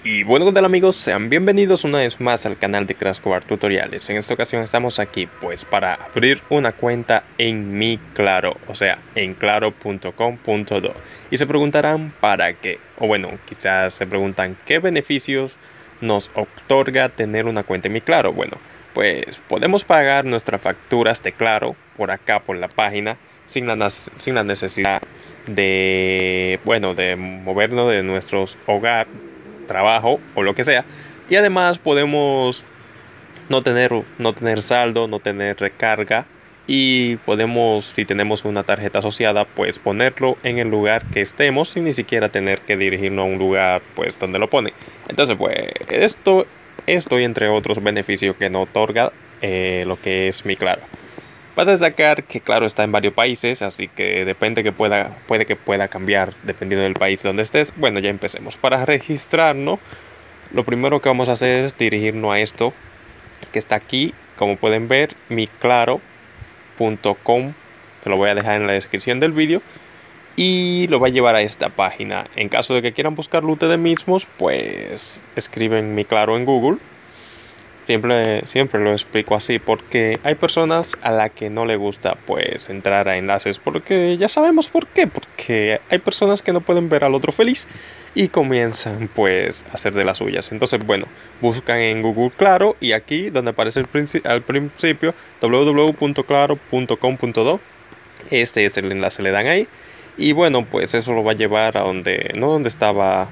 Y bueno, ¿qué tal amigos? Sean bienvenidos una vez más al canal de Crash Cobar Tutoriales. En esta ocasión estamos aquí pues para abrir una cuenta en Mi Claro, o sea, en claro.com.do. Y se preguntarán ¿para qué? O bueno, quizás se preguntan ¿qué beneficios nos otorga tener una cuenta en Mi Claro? Bueno, pues podemos pagar nuestras facturas de Claro por acá, por la página, sin la necesidad de, bueno, de movernos de nuestros hogares, trabajo o lo que sea. Y además podemos no tener saldo, no tener recarga. Y podemos, si tenemos una tarjeta asociada, pues ponerlo en el lugar que estemos sin ni siquiera tener que dirigirnos a un lugar pues donde lo pone. Entonces pues esto y entre otros beneficios que nos otorga lo que es Mi Claro. Para destacar que Claro está en varios países, así que puede que pueda cambiar dependiendo del país donde estés. Bueno, ya empecemos. Para registrarnos, lo primero que vamos a hacer es dirigirnos a esto que está aquí. Como pueden ver, miclaro.com. Se lo voy a dejar en la descripción del vídeo. Y lo va a llevar a esta página. En caso de que quieran buscarlo ustedes mismos, pues escriben Mi Claro en Google. Siempre lo explico así porque hay personas a las que no le gusta pues entrar a enlaces porque ya sabemos por qué, porque hay personas que no pueden ver al otro feliz y comienzan pues a hacer de las suyas. Entonces bueno, buscan en Google Claro y aquí donde aparece al principio www.claro.com.do, este es el enlace, le dan ahí y bueno, pues eso lo va a llevar a donde, no donde estaba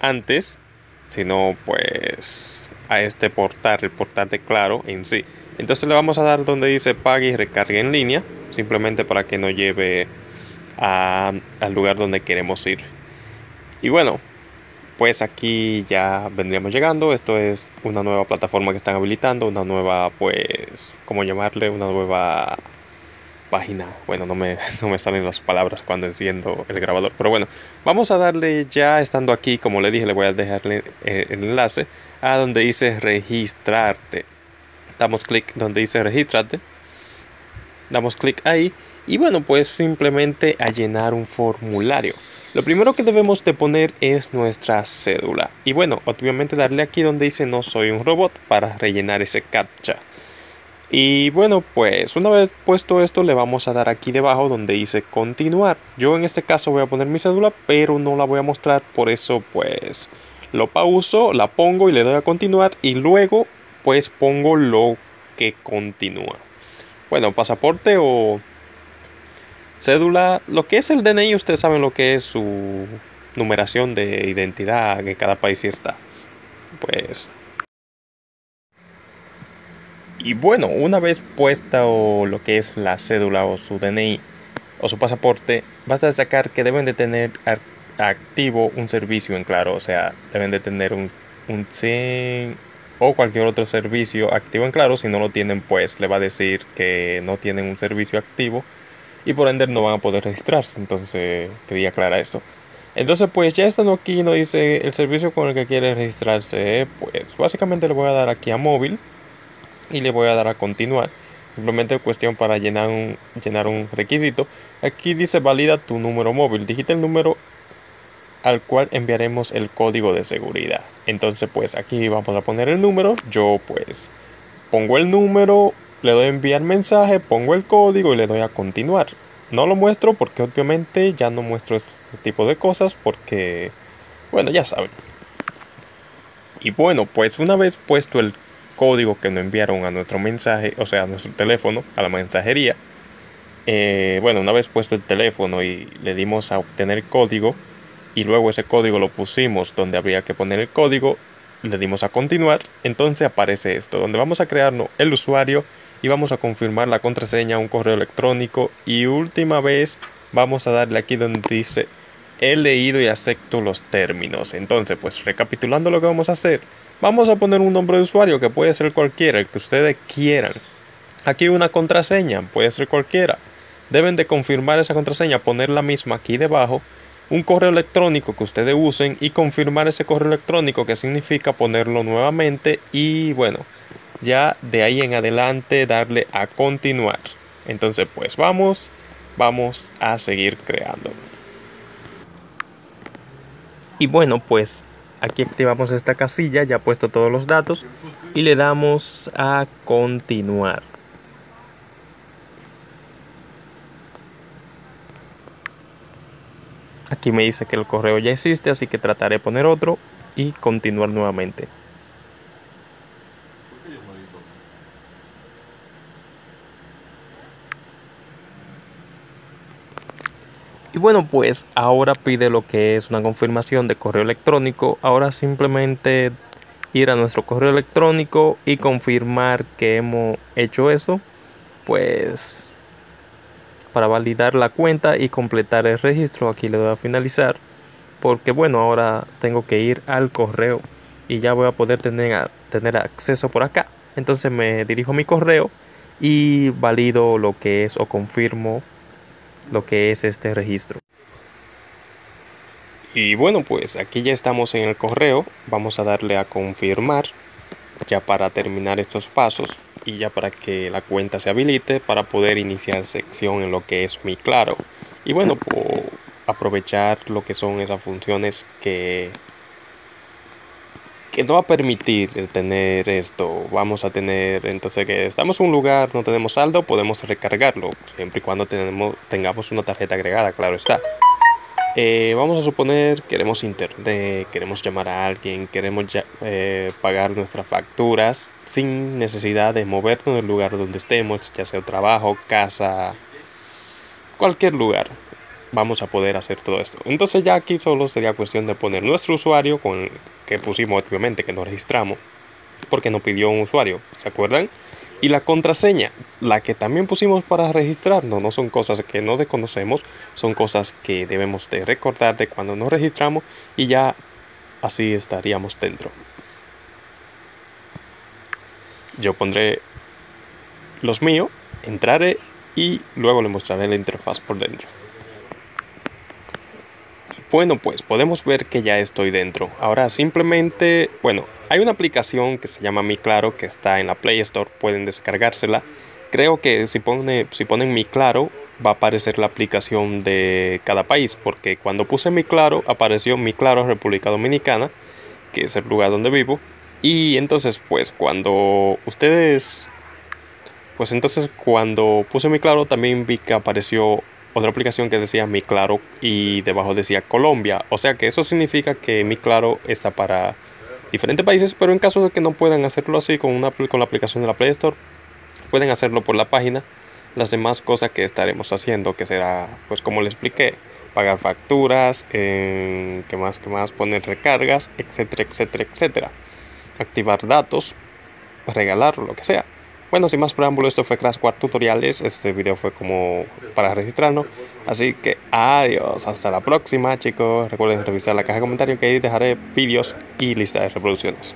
antes, sino pues a este portal, el portal de Claro en sí. Entonces le vamos a dar donde dice pague y recargue en línea, simplemente para que nos lleve al lugar donde queremos ir. Y bueno, pues aquí ya vendríamos llegando. Esto es una nueva plataforma que están habilitando, una nueva, pues, ¿cómo llamarle? Una nueva página. Bueno, no me salen las palabras cuando enciendo el grabador. Pero bueno, vamos a darle ya estando aquí, como le dije, le voy a dejarle el enlace a donde dice registrarte. Damos clic donde dice regístrate. Damos clic ahí y bueno, pues simplemente a llenar un formulario. Lo primero que debemos de poner es nuestra cédula. Y bueno, obviamente darle aquí donde dice no soy un robot para rellenar ese captcha. Y bueno, pues una vez puesto esto le vamos a dar aquí debajo donde dice continuar. Yo en este caso voy a poner mi cédula, pero no la voy a mostrar, por eso pues lo pauso, la pongo y le doy a continuar y luego pues pongo lo que continúa. Bueno, pasaporte o cédula, lo que es el DNI, ustedes saben lo que es su numeración de identidad en cada país está. Pues y bueno, una vez puesta o lo que es la cédula o su DNI o su pasaporte, basta destacar que deben de tener activo un servicio en Claro, o sea, deben de tener un SIM o cualquier otro servicio activo en Claro. Si no lo tienen, pues le va a decir que no tienen un servicio activo y por ende no van a poder registrarse. Entonces quería aclarar eso. Entonces pues ya estando aquí nos dice el servicio con el que quiere registrarse, pues básicamente le voy a dar aquí a móvil y le voy a dar a continuar. Simplemente cuestión para llenar un requisito. Aquí dice valida tu número móvil. Digita el número al cual enviaremos el código de seguridad. Entonces pues aquí vamos a poner el número. Yo pues pongo el número, le doy a enviar mensaje, pongo el código y le doy a continuar. No lo muestro porque obviamente ya no muestro este tipo de cosas porque, bueno, ya saben. Y bueno, pues una vez puesto el código que nos enviaron a nuestro mensaje, o sea, a nuestro teléfono, a la mensajería, bueno, una vez puesto el teléfono y le dimos a obtener código y luego ese código lo pusimos donde habría que poner el código, le dimos a continuar, entonces aparece esto, donde vamos a crearnos el usuario y vamos a confirmar la contraseña a un correo electrónico y última vez vamos a darle aquí donde dice he leído y acepto los términos. Entonces, pues recapitulando lo que vamos a hacer, vamos a poner un nombre de usuario que puede ser cualquiera, el que ustedes quieran. Aquí una contraseña, puede ser cualquiera. Deben de confirmar esa contraseña, poner la misma aquí debajo, un correo electrónico que ustedes usen y confirmar ese correo electrónico, que significa ponerlo nuevamente y bueno, ya de ahí en adelante darle a continuar. Entonces pues vamos a seguir creando. Y bueno, pues Aquí activamos esta casilla, ya puesto todos los datos, y le damos a continuar. Aquí me dice que el correo ya existe, así que trataré de poner otro y continuar nuevamente. Y bueno, pues ahora pide lo que es una confirmación de correo electrónico. Ahora simplemente ir a nuestro correo electrónico y confirmar que hemos hecho eso, pues para validar la cuenta y completar el registro. Aquí le doy a finalizar, porque bueno, ahora tengo que ir al correo y ya voy a poder tener acceso por acá. Entonces me dirijo a mi correo y valido lo que es o confirmo lo que es este registro. Y bueno, pues aquí ya estamos en el correo. Vamos a darle a confirmar ya para terminar estos pasos y ya para que la cuenta se habilite para poder iniciar sección en lo que es Mi Claro. Y bueno, pues aprovechar lo que son esas funciones que nos va a permitir tener esto. Vamos a tener, entonces, que estamos en un lugar, no tenemos saldo, podemos recargarlo, siempre y cuando tengamos una tarjeta agregada, claro está. Vamos a suponer, queremos internet, queremos llamar a alguien, queremos pagar nuestras facturas sin necesidad de movernos del lugar donde estemos, ya sea trabajo, casa, cualquier lugar. Vamos a poder hacer todo esto. Entonces ya aquí solo sería cuestión de poner nuestro usuario con el que pusimos, obviamente, que nos registramos, porque nos pidió un usuario, ¿se acuerdan? Y la contraseña, la que también pusimos para registrarnos, no son cosas que no desconocemos, son cosas que debemos de recordar de cuando nos registramos y ya así estaríamos dentro. Yo pondré los míos, entraré y luego le mostraré la interfaz por dentro. Bueno, pues podemos ver que ya estoy dentro. Ahora simplemente, bueno, hay una aplicación que se llama Mi Claro que está en la Play Store, pueden descargársela. Creo que si ponen Mi Claro va a aparecer la aplicación de cada país, porque cuando puse Mi Claro apareció Mi Claro República Dominicana, que es el lugar donde vivo. Y entonces entonces cuando puse Mi Claro también vi que apareció otra aplicación que decía Mi Claro y debajo decía Colombia. O sea que eso significa que Mi Claro está para diferentes países, pero en caso de que no puedan hacerlo así con la aplicación de la Play Store, pueden hacerlo por la página. Las demás cosas que estaremos haciendo, que será, pues como les expliqué, pagar facturas, ¿qué más? Poner recargas, etcétera, etcétera, etcétera. Activar datos, regalarlo, lo que sea. Bueno, sin más preámbulo, esto fue Crash Quad Tutoriales. Este video fue como para registrarnos. Así que adiós, hasta la próxima, chicos. Recuerden revisar la caja de comentarios, que ahí dejaré vídeos y lista de reproducciones.